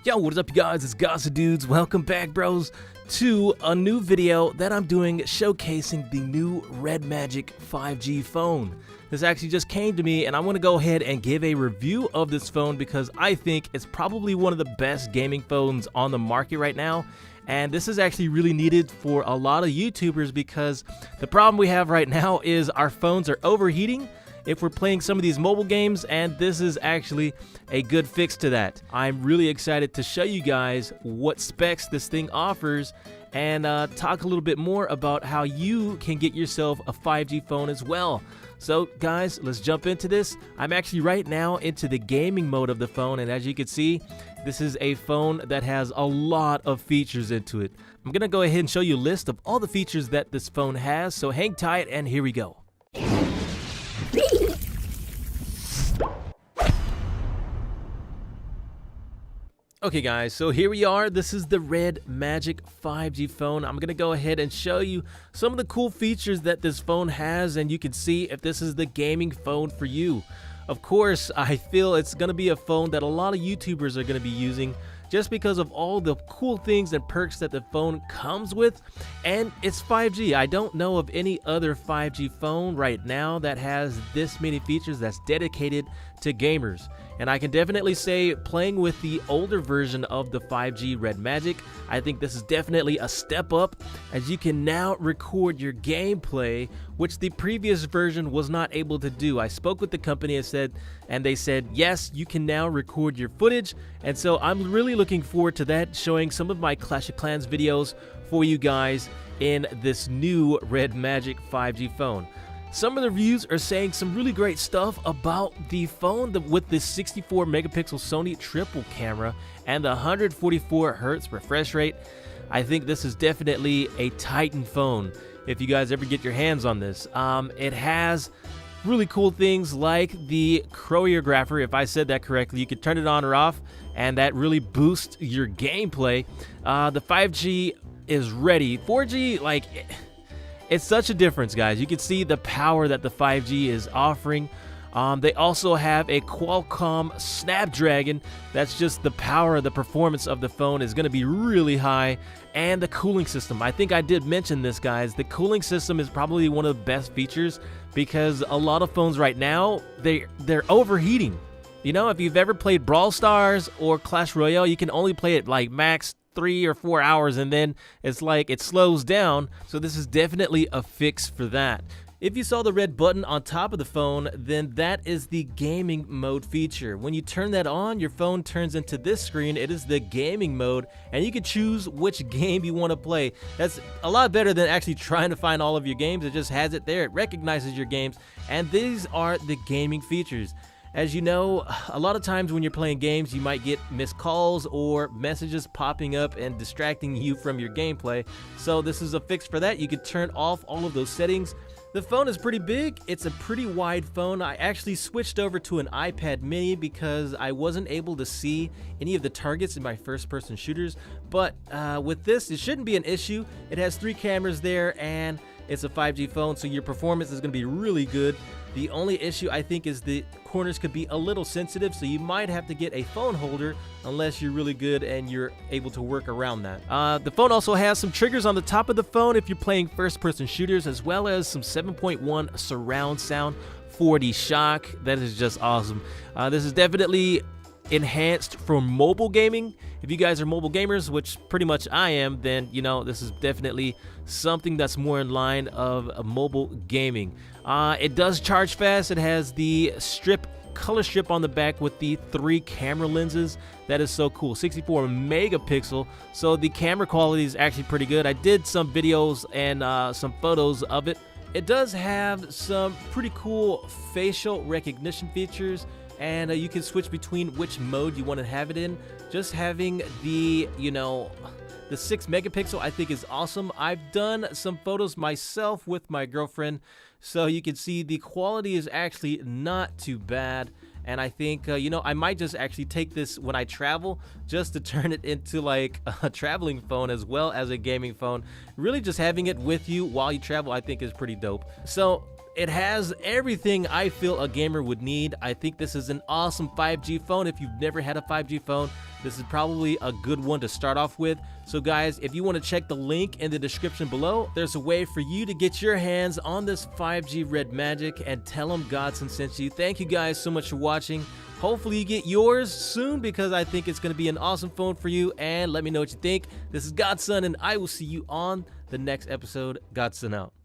Yo, what is up, you guys? It's Gossip Dudes. Welcome back, bros, to a new video that I'm doing showcasing the new RedMagic 5G phone. This actually just came to me, and I want to go ahead and give a review of this phone because I think it's probably one of the best gaming phones on the market right now. And this is actually really needed for a lot of YouTubers because the problem we have right now is our phones are overheating if we're playing some of these mobile games, and this is actually a good fix to that. I'm really excited to show you guys what specs this thing offers and talk a little bit more about how you can get yourself a 5G phone as well. So guys, let's jump into this. I'm actually right now into the gaming mode of the phone, and as you can see, this is a phone that has a lot of features into it. I'm gonna go ahead and show you a list of all the features that this phone has, so hang tight and here we go. Okay guys, so here we are. This is the RedMagic 5G phone. I'm gonna go ahead and show you some of the cool features that this phone has, and you can see if this is the gaming phone for you. Of course, I feel it's gonna be a phone that a lot of YouTubers are gonna be using just because of all the cool things and perks that the phone comes with, and it's 5G. I don't know of any other 5G phone right now that has this many features that's dedicated to gamers. And I can definitely say, playing with the older version of the 5G RedMagic, I think this is definitely a step up, as you can now record your gameplay, which the previous version was not able to do. I spoke with the company and they said, yes, you can now record your footage. And so I'm really looking forward to that, showing some of my Clash of Clans videos for you guys in this new RedMagic 5G phone. Some of the reviews are saying some really great stuff about the phone with the 64 megapixel Sony triple camera and the 144Hz refresh rate. I think this is definitely a Titan phone if you guys ever get your hands on this. It has really cool things like the choreographer. If I said that correctly, you can turn it on or off, and that really boosts your gameplay. The 5G is ready. 4G, like, it's such a difference, guys. You can see the power that the 5G is offering. They also have a Qualcomm Snapdragon. That's just the power, the performance of the phone is going to be really high. And the cooling system. I think I did mention this, guys. The cooling system is probably one of the best features because a lot of phones right now, they're overheating. You know, if you've ever played Brawl Stars or Clash Royale, you can only play it like max 3 or 4 hours, and then it's like it slows down. So this is definitely a fix for that. If you saw the red button on top of the phone, then that is the gaming mode feature. When you turn that on, your phone turns into this screen. It is the gaming mode, and you can choose which game you want to play. That's a lot better than actually trying to find all of your games. It just has it there. It recognizes your games, and these are the gaming features. As you know, a lot of times when you're playing games, you might get missed calls or messages popping up and distracting you from your gameplay. So this is a fix for that. You can turn off all of those settings. The phone is pretty big. It's a pretty wide phone. I actually switched over to an iPad mini because I wasn't able to see any of the targets in my first-person shooters. But with this, it shouldn't be an issue. It has 3 cameras there, and it's a 5G phone, so your performance is going to be really good. The only issue, I think, is the corners could be a little sensitive, so you might have to get a phone holder unless you're really good and you're able to work around that. The phone also has some triggers on the top of the phone if you're playing first-person shooters, as well as some 7.1 surround sound, 4D shock. That is just awesome. This is definitely enhanced for mobile gaming. If you guys are mobile gamers, which pretty much I am, then you know this is definitely something that's more in line of mobile gaming. It does charge fast. It has the color strip on the back with the 3 camera lenses. That is so cool. 64 megapixel, so the camera quality is actually pretty good. I did some videos and some photos of it. It does have some pretty cool facial recognition features, and you can switch between which mode you want to have it in. Just having the, the 6 megapixel I think is awesome. I've done some photos myself with my girlfriend, so you can see the quality is actually not too bad. And I think, I might just actually take this when I travel just to turn it into like a traveling phone as well as a gaming phone. Really just having it with you while you travel, I think, is pretty dope. So it has everything I feel a gamer would need. I think this is an awesome 5G phone. If you've never had a 5G phone, this is probably a good one to start off with. So guys, if you want to check the link in the description below, there's a way for you to get your hands on this 5G RedMagic and tell them Godson sent you. Thank you guys so much for watching. Hopefully you get yours soon because I think it's going to be an awesome phone for you. And let me know what you think. This is Godson, and I will see you on the next episode. Godson out.